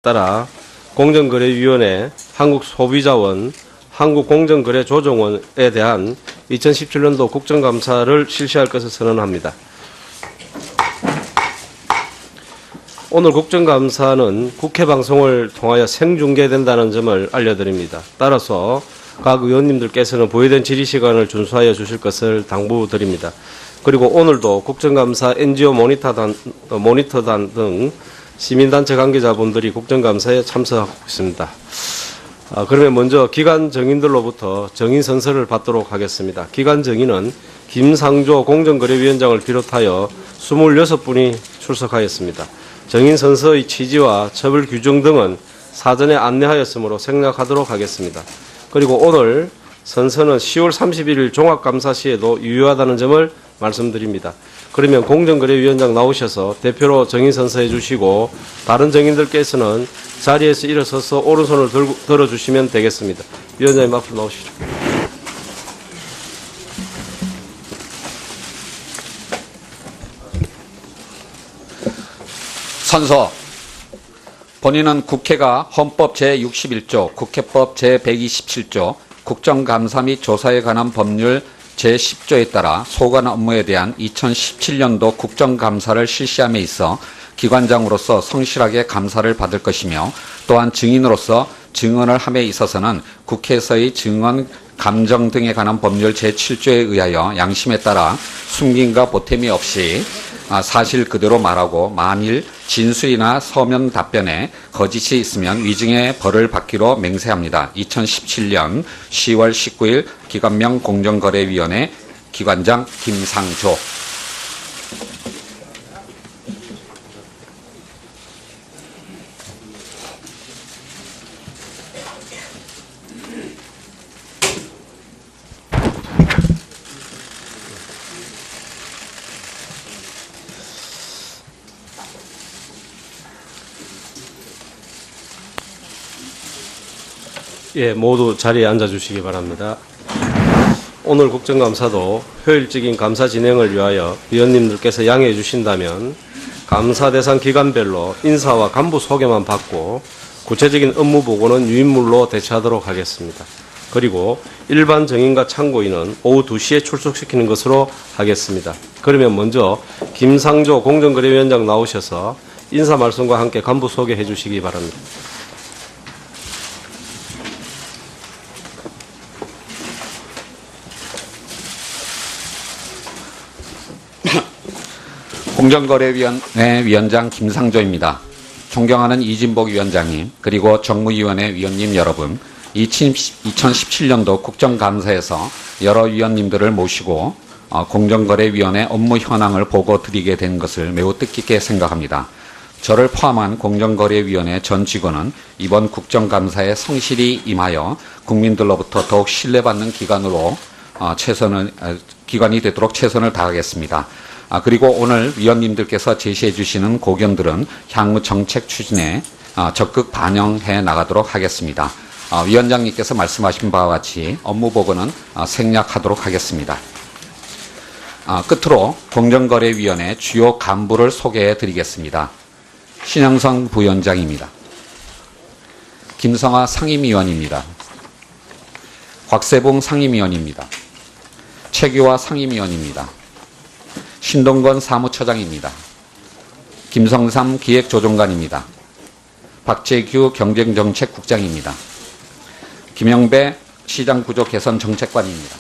따라 공정거래위원회, 한국소비자원, 한국공정거래조정원에 대한 2017년도 국정감사를 실시할 것을 선언합니다. 오늘 국정감사는 국회방송을 통하여 생중계된다는 점을 알려드립니다. 따라서 각 의원님들께서는 보유된 질의시간을 준수하여 주실 것을 당부드립니다. 그리고 오늘도 국정감사 NGO 모니터단 등 시민단체 관계자분들이 국정감사에 참석하고 있습니다. 그러면 먼저 기관 정인들로부터 정인 선서를 받도록 하겠습니다. 기관 정인은 김상조 공정거래위원장을 비롯하여 26분이 출석하였습니다. 정인 선서의 취지와 처벌 규정 등은 사전에 안내하였으므로 생략하도록 하겠습니다. 그리고 오늘 선서는 10월 31일 종합감사 시에도 유효하다는 점을 말씀드립니다. 그러면 공정거래위원장 나오셔서 대표로 정인 선서해 주시고 다른 정인들께서는 자리에서 일어서서 오른손을 들어주시면 되겠습니다. 위원장님 앞으로 나오시죠. 선서. 본인은 국회가 헌법 제61조, 국회법 제127조, 국정감사 및 조사에 관한 법률 제10조에 따라 소관 업무에 대한 2017년도 국정감사를 실시함에 있어 기관장으로서 성실하게 감사를 받을 것이며 또한 증인으로서 증언을 함에 있어서는 국회에서의 증언, 감정 등에 관한 법률 제7조에 의하여 양심에 따라 숨김과 보탬이 없이 사실 그대로 말하고 만일 진술이나 서면 답변에 거짓이 있으면 위증의 벌을 받기로 맹세합니다. 2017년 10월 19일 기관명 공정거래위원회 기관장 김상조. 예, 모두 자리에 앉아주시기 바랍니다. 오늘 국정감사도 효율적인 감사 진행을 위하여 위원님들께서 양해해 주신다면 감사 대상 기관별로 인사와 간부 소개만 받고 구체적인 업무 보고는 유인물로 대체하도록 하겠습니다. 그리고 일반 정인과 참고인은 오후 2시에 출석시키는 것으로 하겠습니다. 그러면 먼저 김상조 공정거래위원장 나오셔서 인사 말씀과 함께 간부 소개해 주시기 바랍니다. 공정거래위원회 위원장 김상조입니다. 존경하는 이진복 위원장님, 그리고 정무위원회 위원님 여러분, 2017년도 국정감사에서 여러 위원님들을 모시고 공정거래위원회 업무 현황을 보고 드리게 된 것을 매우 뜻깊게 생각합니다. 저를 포함한 공정거래위원회 전 직원은 이번 국정감사에 성실히 임하여 국민들로부터 더욱 신뢰받는 기관이 되도록 최선을 다하겠습니다. 그리고 오늘 위원님들께서 제시해 주시는 고견들은 향후 정책 추진에 적극 반영해 나가도록 하겠습니다. 위원장님께서 말씀하신 바와 같이 업무 보고는 생략하도록 하겠습니다. 끝으로 공정거래위원회 주요 간부를 소개해 드리겠습니다. 신영성 부위원장입니다. 김성아 상임위원입니다. 곽세봉 상임위원입니다. 최규화 상임위원입니다. 신동건 사무처장입니다. 김성삼 기획조정관입니다. 박재규 경쟁정책국장입니다. 김영배 시장구조개선정책관입니다.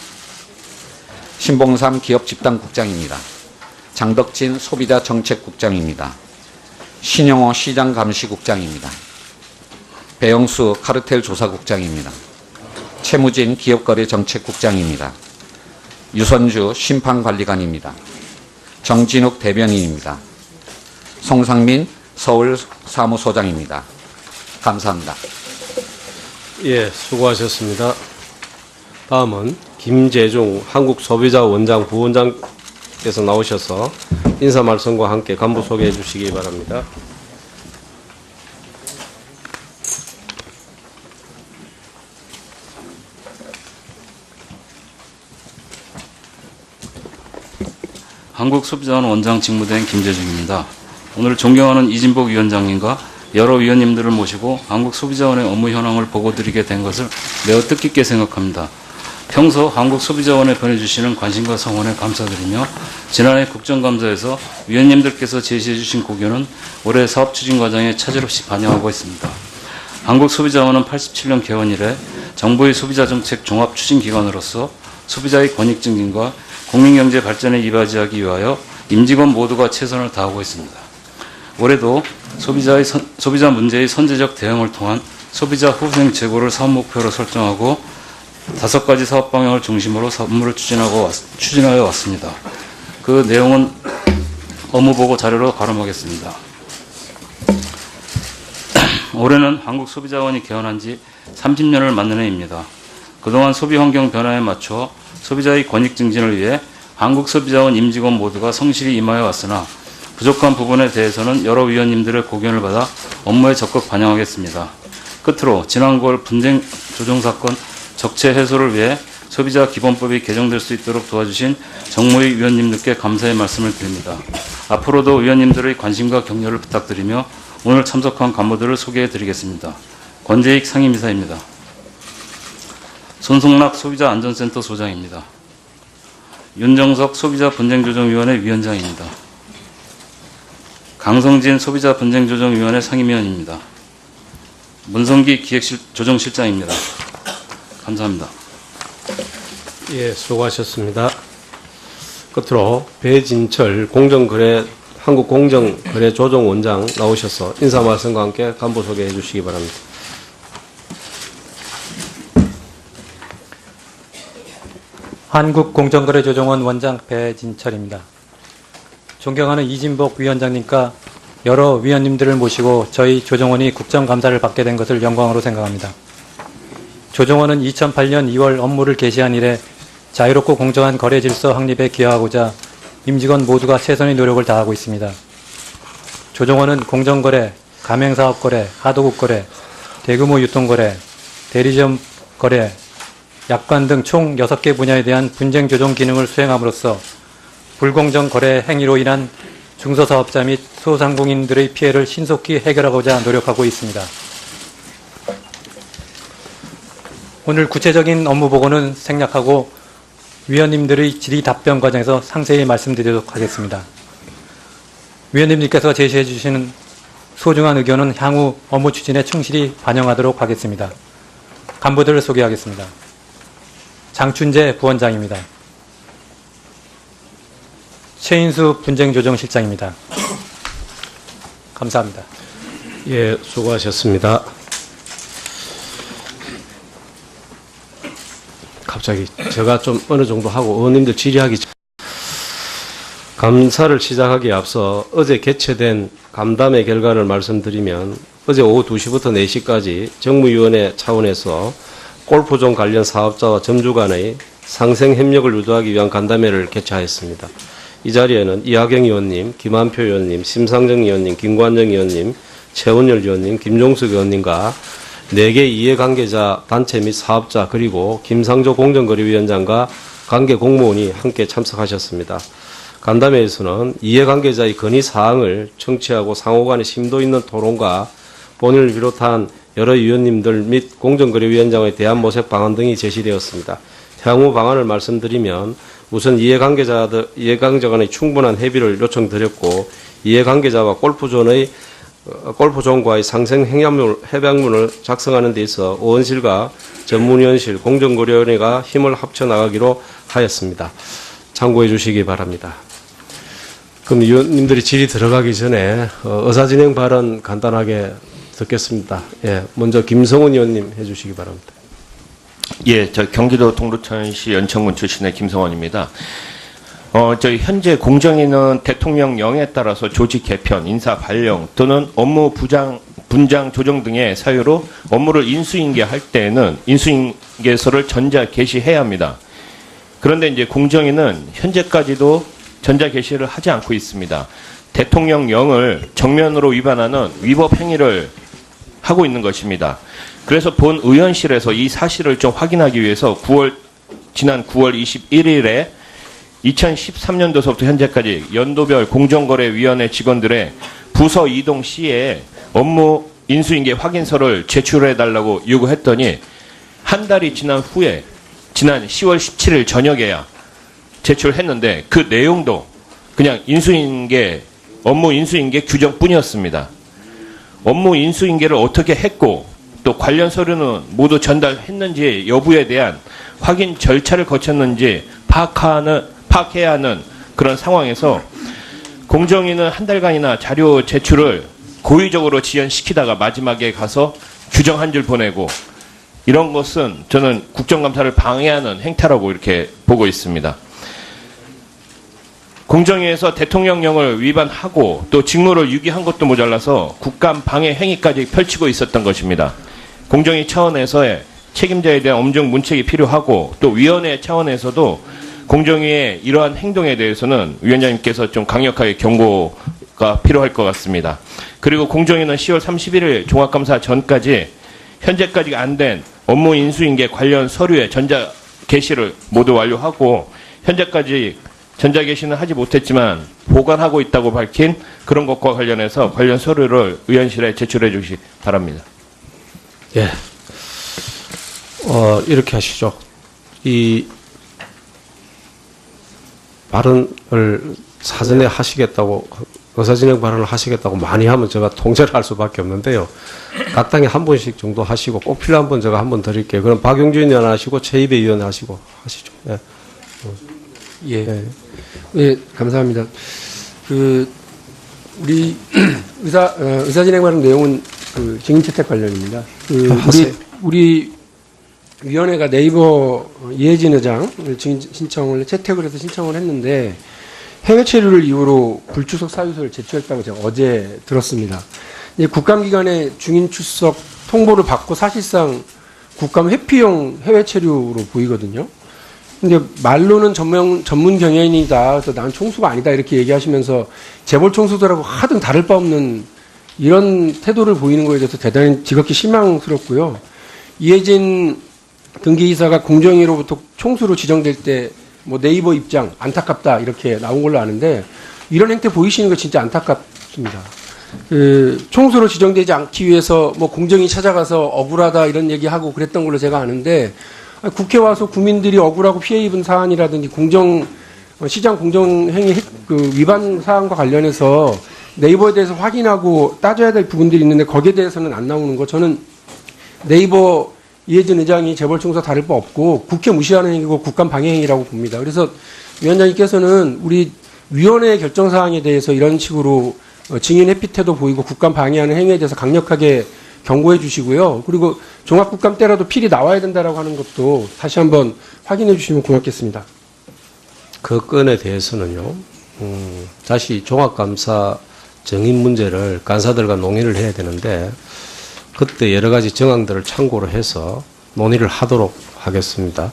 신봉삼 기업집단국장입니다. 장덕진 소비자정책국장입니다. 신영호 시장감시국장입니다. 배영수 카르텔조사국장입니다. 최무진 기업거래정책국장입니다. 유선주 심판관리관입니다. 정진욱 대변인입니다. 송상민 서울사무소장입니다. 감사합니다. 예, 수고하셨습니다. 다음은 김재중 한국소비자원장 부원장께서 나오셔서 인사 말씀과 함께 간부 소개해 주시기 바랍니다. 한국소비자원 원장 직무대행 김재중입니다. 오늘 존경하는 이진복 위원장님과 여러 위원님들을 모시고 한국소비자원의 업무 현황을 보고드리게 된 것을 매우 뜻깊게 생각합니다. 평소 한국소비자원에 보내주시는 관심과 성원에 감사드리며 지난해 국정감사에서 위원님들께서 제시해 주신 고견은 올해 사업 추진 과정에 차질 없이 반영하고 있습니다. 한국소비자원은 87년 개원 이래 정부의 소비자정책 종합추진기관으로서 소비자의 권익 증진과 국민경제 발전에 이바지하기 위하여 임직원 모두가 최선을 다하고 있습니다. 올해도 소비자 문제의 선제적 대응을 통한 소비자 후생 제고를 사업 목표로 설정하고 5가지 사업 방향을 중심으로 업무를 추진하여 왔습니다. 그 내용은 업무보고 자료로 가름하겠습니다. 올해는 한국소비자원이 개원한 지 30년을 맞는 해입니다. 그동안 소비환경 변화에 맞춰 소비자의 권익 증진을 위해 한국소비자원 임직원 모두가 성실히 임하여 왔으나 부족한 부분에 대해서는 여러 위원님들의 고견을 받아 업무에 적극 반영하겠습니다. 끝으로 지난 9월 분쟁 조정사건 적체 해소를 위해 소비자 기본법이 개정될 수 있도록 도와주신 정무위 위원님들께 감사의 말씀을 드립니다. 앞으로도 위원님들의 관심과 격려를 부탁드리며 오늘 참석한 간부들을 소개해 드리겠습니다. 권재익 상임이사입니다. 손성락 소비자안전센터 소장입니다. 윤정석 소비자분쟁조정위원회 위원장입니다. 강성진 소비자분쟁조정위원회 상임위원입니다. 문성기 기획조정실장입니다. 감사합니다. 예, 수고하셨습니다. 끝으로 배진철 한국공정거래조정원장 나오셔서 인사 말씀과 함께 간부 소개해 주시기 바랍니다. 한국공정거래조정원 원장 배진철입니다. 존경하는 이진복 위원장님과 여러 위원님들을 모시고 저희 조정원이 국정감사를 받게 된 것을 영광으로 생각합니다. 조정원은 2008년 2월 업무를 개시한 이래 자유롭고 공정한 거래 질서 확립에 기여하고자 임직원 모두가 최선의 노력을 다하고 있습니다. 조정원은 공정거래, 가맹사업거래, 하도급거래, 대규모 유통거래, 대리점 거래, 약관 등 총 6개 분야에 대한 분쟁 조정 기능을 수행함으로써 불공정 거래 행위로 인한 중소사업자 및 소상공인들의 피해를 신속히 해결하고자 노력하고 있습니다. 오늘 구체적인 업무 보고는 생략하고 위원님들의 질의 답변 과정에서 상세히 말씀드리도록 하겠습니다. 위원님들께서 제시해 주시는 소중한 의견은 향후 업무 추진에 충실히 반영하도록 하겠습니다. 간부들을 소개하겠습니다. 장춘재 부원장입니다. 최인수 분쟁조정실장입니다. 감사합니다. 예, 수고하셨습니다. 갑자기 제가 좀 어느 정도 하고 의원님들 질의하기 전 감사를 시작하기에 앞서 어제 개최된 간담회 결과를 말씀드리면 어제 오후 2시부터 4시까지 정무위원회 차원에서 골프존 관련 사업자와 점주 간의 상생 협력을 유도하기 위한 간담회를 개최하였습니다. 이 자리에는 이하경 의원님, 김한표 의원님, 심상정 의원님, 김관정 의원님, 최원열 의원님, 김종숙 의원님과 4개 이해관계자 단체 및 사업자 그리고 김상조 공정거래위원장과 관계 공무원이 함께 참석하셨습니다. 간담회에서는 이해관계자의 건의사항을 청취하고 상호간의 심도 있는 토론과 본인을 비롯한 여러 위원님들 및 공정거래위원장의 대안 모색 방안 등이 제시되었습니다. 향후 방안을 말씀드리면 우선 이해관계자 간의 충분한 협의를 요청드렸고 이해관계자와 골프존과의 상생 협약문을 작성하는 데 있어 의원실과 전문위원실, 공정거래위원회가 힘을 합쳐 나가기로 하였습니다. 참고해 주시기 바랍니다. 그럼 위원님들이 질의 들어가기 전에 의사진행 발언 간단하게 듣겠습니다. 예, 먼저 김성훈 의원님 해주시기 바랍니다. 예, 저 경기도 동두천시 연천군 출신의 김성원입니다. 저희 현재 공정위는 대통령령에 따라서 조직 개편, 인사 발령 또는 업무 분장 조정 등의 사유로 업무를 인수인계할 때에는 인수인계서를 전자 게시해야 합니다. 그런데 이제 공정위는 현재까지도 전자 게시를 하지 않고 있습니다. 대통령령을 정면으로 위반하는 위법 행위를 하고 있는 것입니다. 그래서 본 의원실에서 이 사실을 좀 확인하기 위해서 지난 9월 21일에 2013년도서부터 현재까지 연도별 공정거래위원회 직원들의 부서 이동 시에 업무 인수인계 확인서를 제출해달라고 요구했더니 한 달이 지난 후에 지난 10월 17일 저녁에야 제출했는데 그 내용도 그냥 업무 인수인계 규정뿐이었습니다. 업무 인수인계를 어떻게 했고 또 관련 서류는 모두 전달했는지 여부에 대한 확인 절차를 거쳤는지 파악해야 하는 그런 상황에서 공정위는 한 달간이나 자료 제출을 고의적으로 지연시키다가 마지막에 가서 규정 한 줄 보내고 이런 것은 저는 국정감사를 방해하는 행태라고 이렇게 보고 있습니다. 공정위에서 대통령령을 위반하고 또 직무를 유기한 것도 모자라서 국감 방해 행위까지 펼치고 있었던 것입니다. 공정위 차원에서의 책임자에 대한 엄중 문책이 필요하고 또 위원회 차원에서도 공정위의 이러한 행동에 대해서는 위원장님께서 좀 강력하게 경고가 필요할 것 같습니다. 그리고 공정위는 10월 31일 종합감사 전까지 현재까지 안 된 업무 인수인계 관련 서류의 전자 게시를 모두 완료하고 현재까지 전자 게시는 하지 못했지만 보관하고 있다고 밝힌 그런 것과 관련해서 관련 서류를 의원실에 제출해 주시기 바랍니다. 예. 이렇게 하시죠. 이 발언을 사전에 하시겠다고, 의사진행 발언을 하시겠다고 많이 하면 제가 통제를 할 수밖에 없는데요. 각 당에 한 번씩 정도 하시고, 꼭 필요한 분 제가 한 번 드릴게요. 그럼 박용준 의원 하시고, 최입의 의원 하시고, 하시죠. 예. 예. 예, 감사합니다. 우리 의사진행 발언 내용은 증인채택 관련입니다. 우리 위원회가 네이버 이혜진 의장 증인 신청을 채택을 해서 신청을 했는데 해외 체류를 이유로 불출석 사유서를 제출했다고 제가 어제 들었습니다. 국감 기간에 증인 출석 통보를 받고 사실상 국감 회피용 해외 체류로 보이거든요. 근데 말로는 전문 경영인이다. 그래서 난 총수가 아니다. 이렇게 얘기하시면서 재벌 총수들하고 하등 다를 바 없는 이런 태도를 보이는 거에 대해서 대단히 지극히 실망스럽고요. 이혜진 등기이사가 공정위로부터 총수로 지정될 때 뭐 네이버 입장 안타깝다 이렇게 나온 걸로 아는데 이런 행태 보이시는 거 진짜 안타깝습니다. 총수로 지정되지 않기 위해서 뭐 공정위 찾아가서 억울하다 이런 얘기하고 그랬던 걸로 제가 아는데 국회 와서 국민들이 억울하고 피해 입은 사안이라든지 시장 공정행위 위반 사안과 관련해서 네이버에 대해서 확인하고 따져야 될 부분들이 있는데 거기에 대해서는 안 나오는 거 저는 네이버 이혜진 의장이 재벌 총수와 다를 바 없고 국회 무시하는 행위고 국감 방해 행위라고 봅니다. 그래서 위원장님께서는 우리 위원회의 결정 사항에 대해서 이런 식으로 증인 회피 태도 보이고 국감 방해하는 행위에 대해서 강력하게 경고해 주시고요. 그리고 종합국감 때라도 필히 나와야 된다라고 하는 것도 다시 한번 확인해 주시면 고맙겠습니다. 그 건에 대해서는요, 다시 종합감사 정인 문제를 간사들과 논의를 해야 되는데, 그때 여러 가지 정황들을 참고로 해서 논의를 하도록 하겠습니다.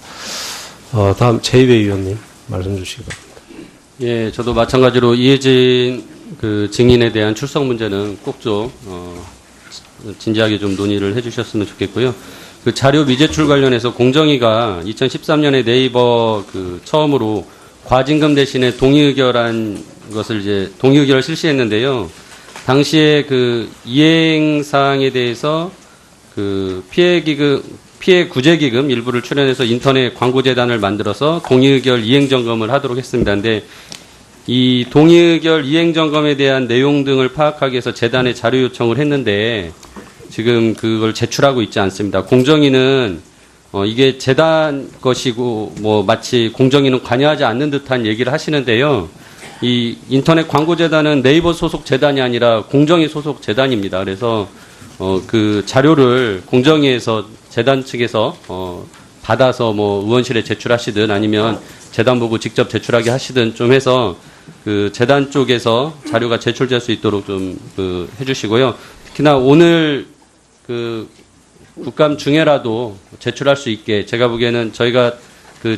다음 최입의 의원님 말씀 주시기 바랍니다. 예, 저도 마찬가지로 이혜진 증인에 대한 출석 문제는 꼭 좀 진지하게 좀 논의를 해주셨으면 좋겠고요. 그 자료 미제출 관련해서 공정위가 2013년에 네이버 처음으로 과징금 대신에 동의의결한 것을 이제 동의의결을 실시했는데요. 당시에 이행사항에 대해서 피해 구제기금 일부를 출연해서 인터넷 광고재단을 만들어서 동의의결 이행점검을 하도록 했습니다. 근데 이 동의의결 이행점검에 대한 내용 등을 파악하기 위해서 재단에 자료 요청을 했는데 지금 그걸 제출하고 있지 않습니다. 공정위는 이게 재단 것이고 마치 공정위는 관여하지 않는 듯한 얘기를 하시는데요. 이 인터넷 광고재단은 네이버 소속 재단이 아니라 공정위 소속 재단입니다. 그래서 그 자료를 공정위에서 재단 측에서 받아서 의원실에 제출하시든 아니면 재단 보고 직접 제출하게 하시든 좀 해서 그 재단 쪽에서 자료가 제출될 수 있도록 좀 해주시고요. 특히나 오늘 국감 중에라도 제출할 수 있게 제가 보기에는 저희가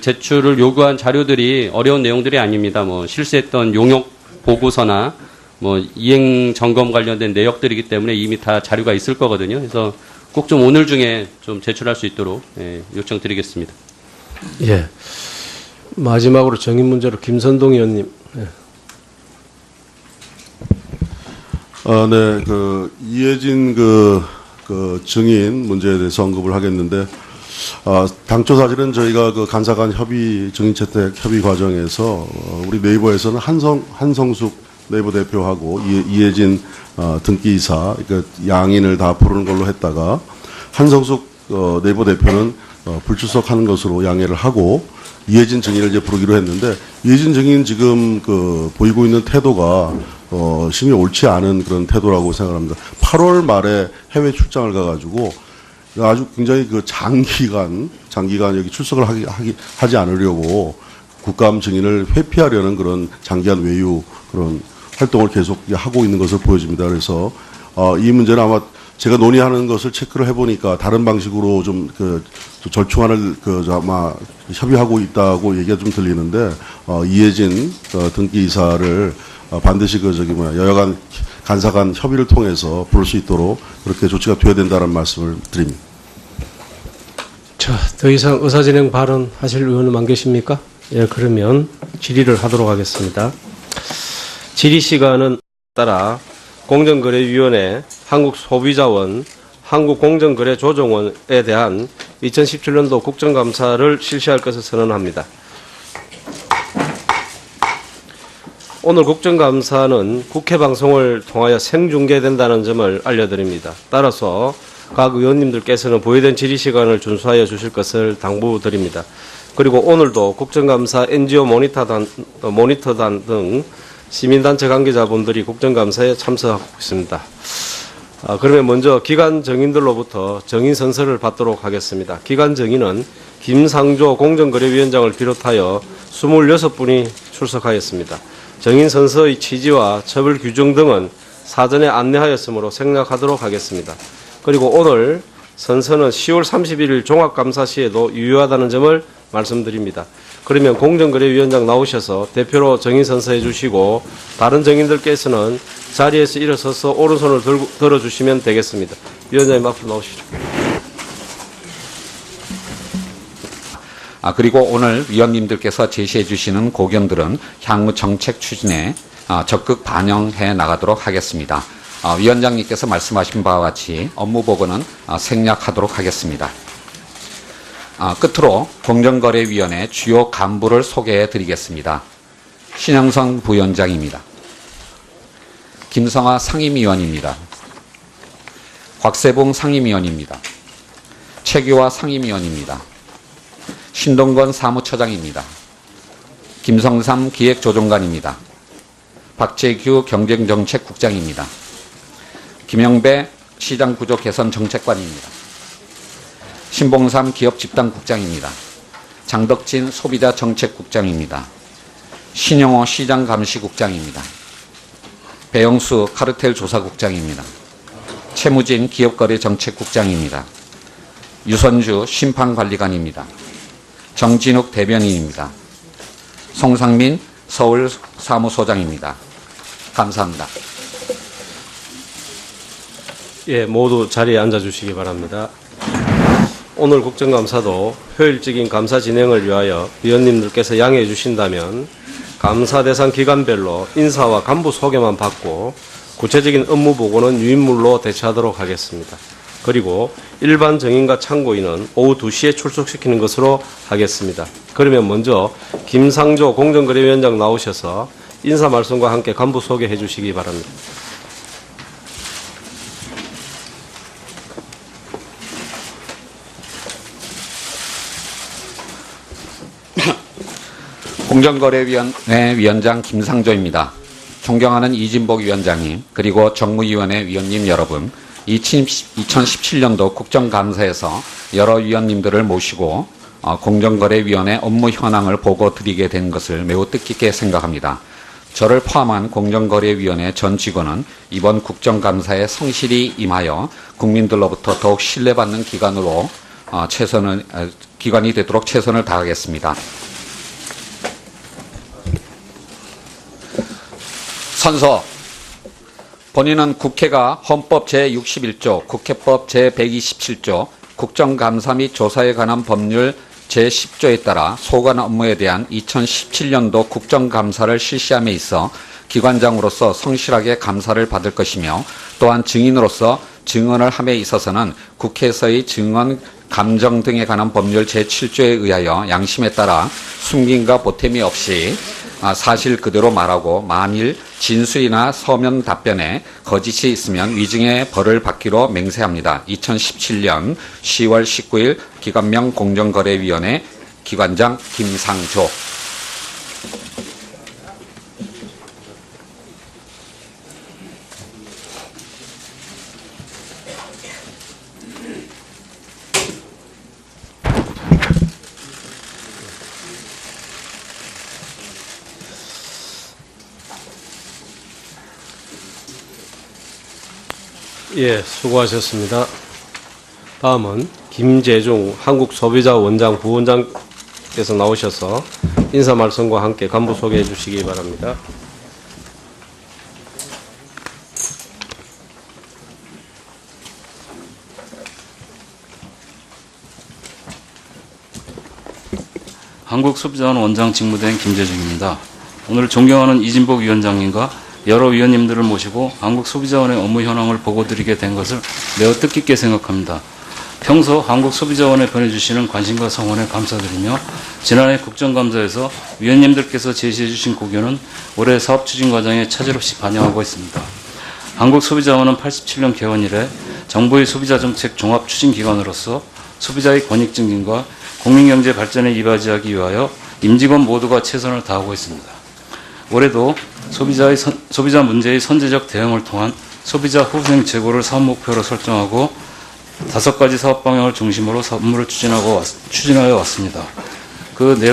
제출을 요구한 자료들이 어려운 내용들이 아닙니다. 실시했던 용역 보고서나 이행 점검 관련된 내역들이기 때문에 이미 다 자료가 있을 거거든요. 그래서 꼭 좀 오늘 중에 좀 제출할 수 있도록 요청드리겠습니다. 예. 마지막으로 정인 문제로 김선동 의원님. 예. 네, 이해진 증인 문제에 대해서 언급을 하겠는데, 당초 사실은 저희가 간사간 협의, 증인채택 협의 과정에서, 우리 네이버에서는 한성숙 네이버 대표하고 이해진 등기이사, 그러니까 양인을 다 부르는 걸로 했다가, 한성숙 네이버 대표는 불출석하는 것으로 양해를 하고, 이해진 증인을 이제 부르기로 했는데, 이해진 증인 지금 보이고 있는 태도가 심히 옳지 않은 그런 태도라고 생각합니다. 8월 말에 해외 출장을 가가지고 아주 굉장히 장기간 여기 출석을 하지 않으려고 국감 증인을 회피하려는 그런 장기한 외유 그런 활동을 계속 하고 있는 것을 보여집니다. 그래서 이 문제는 아마 제가 논의하는 것을 체크를 해보니까 다른 방식으로 좀 절충안을 아마 협의하고 있다고 얘기가 좀 들리는데 이해진 등기이사를 반드시 여야간 간사간 협의를 통해서 부를 수 있도록 그렇게 조치가 되어야 된다는 말씀을 드립니다. 자, 더 이상 의사진행 발언하실 의원은 안 계십니까? 예, 그러면 질의를 하도록 하겠습니다. 질의 시간은 따라 공정거래위원회, 한국소비자원, 한국공정거래조정원에 대한 2017년도 국정감사를 실시할 것을 선언합니다. 오늘 국정감사는 국회방송을 통하여 생중계된다는 점을 알려드립니다. 따라서 각 의원님들께서는 보유된 질의시간을 준수하여 주실 것을 당부드립니다. 그리고 오늘도 국정감사 NGO 모니터단 등 시민단체 관계자분들이 국정감사에 참석하고 있습니다. 그러면 먼저 기관 정인들로부터 정인 선서를 받도록 하겠습니다. 기관 정인은 김상조 공정거래위원장을 비롯하여 26분이 출석하였습니다. 정인 선서의 취지와 처벌 규정 등은 사전에 안내하였으므로 생략하도록 하겠습니다. 그리고 오늘 선서는 10월 31일 종합감사 시에도 유효하다는 점을 말씀드립니다. 그러면 공정거래위원장 나오셔서 대표로 정인 선서해 주시고 다른 정인들께서는 자리에서 일어서서 오른손을 들어주시면 되겠습니다. 위원장님 앞으로 나오시죠. 그리고 오늘 위원님들께서 제시해 주시는 고견들은 향후 정책 추진에 적극 반영해 나가도록 하겠습니다. 위원장님께서 말씀하신 바와 같이 업무 보고는 생략하도록 하겠습니다. 끝으로 공정거래위원회 주요 간부를 소개해 드리겠습니다. 신영성 부위원장입니다. 김성하 상임위원입니다. 곽세봉 상임위원입니다. 최규화 상임위원입니다. 신동건 사무처장입니다. 김성삼 기획조정관입니다. 박재규 경쟁정책국장입니다. 김영배 시장구조개선정책관입니다. 신봉삼 기업집단국장입니다. 장덕진 소비자정책국장입니다. 신영호 시장감시국장입니다. 배영수 카르텔조사국장입니다. 최무진 기업거래정책국장입니다. 유선주 심판관리관입니다. 정진욱 대변인입니다. 송상민 서울사무소장입니다. 감사합니다. 예, 모두 자리에 앉아주시기 바랍니다. 오늘 국정감사도 효율적인 감사 진행을 위하여 위원님들께서 양해해 주신다면 감사 대상 기관별로 인사와 간부 소개만 받고 구체적인 업무 보고는 유인물로 대처하도록 하겠습니다. 그리고 일반 정인과 참고인은 오후 2시에 출석시키는 것으로 하겠습니다. 그러면 먼저 김상조 공정거래위원장 나오셔서 인사 말씀과 함께 간부 소개해 주시기 바랍니다. 공정거래위원회 위원장 김상조입니다. 존경하는 이진복 위원장님, 그리고 정무위원회 위원님 여러분, 2017년도 국정감사에서 여러 위원님들을 모시고 공정거래위원회 업무 현황을 보고 드리게 된 것을 매우 뜻깊게 생각합니다. 저를 포함한 공정거래위원회 전 직원은 이번 국정감사에 성실히 임하여 국민들로부터 더욱 신뢰받는 기관이 되도록 최선을 다하겠습니다. 선서. 본인은 국회가 헌법 제61조, 국회법 제127조, 국정감사 및 조사에 관한 법률 제10조에 따라 소관 업무에 대한 2017년도 국정감사를 실시함에 있어 기관장으로서 성실하게 감사를 받을 것이며 또한 증인으로서 증언을 함에 있어서는 국회에서의 증언 감정 등에 관한 법률 제7조에 의하여 양심에 따라 숨김과 보탬이 없이 사실 그대로 말하고 만일 진술이나 서면 답변에 거짓이 있으면 위증의 벌을 받기로 맹세합니다. 2017년 10월 19일 기관명 공정거래위원회 기관장 김상조. 예, 수고하셨습니다. 다음은 김재중 한국소비자원장 부원장께서 나오셔서 인사 말씀과 함께 간부 소개해 주시기 바랍니다. 한국소비자원 원장 직무대행 김재중입니다. 오늘 존경하는 이진복 위원장님과 여러 위원님들을 모시고 한국소비자원의 업무 현황을 보고드리게 된 것을 매우 뜻깊게 생각합니다. 평소 한국소비자원에 보내주시는 관심과 성원에 감사드리며 지난해 국정감사에서 위원님들께서 제시해 주신 고견은 올해 사업 추진 과정에 차질 없이 반영하고 있습니다. 한국소비자원은 87년 개원 이래 정부의 소비자정책 종합추진기관으로서 소비자의 권익 증진과 국민경제 발전에 이바지하기 위하여 임직원 모두가 최선을 다하고 있습니다. 올해도 소비자 문제의 선제적 대응을 통한 소비자 후생 제고를 사업 목표로 설정하고 5가지 사업 방향을 중심으로 업무를 추진하여 왔습니다. 그 내용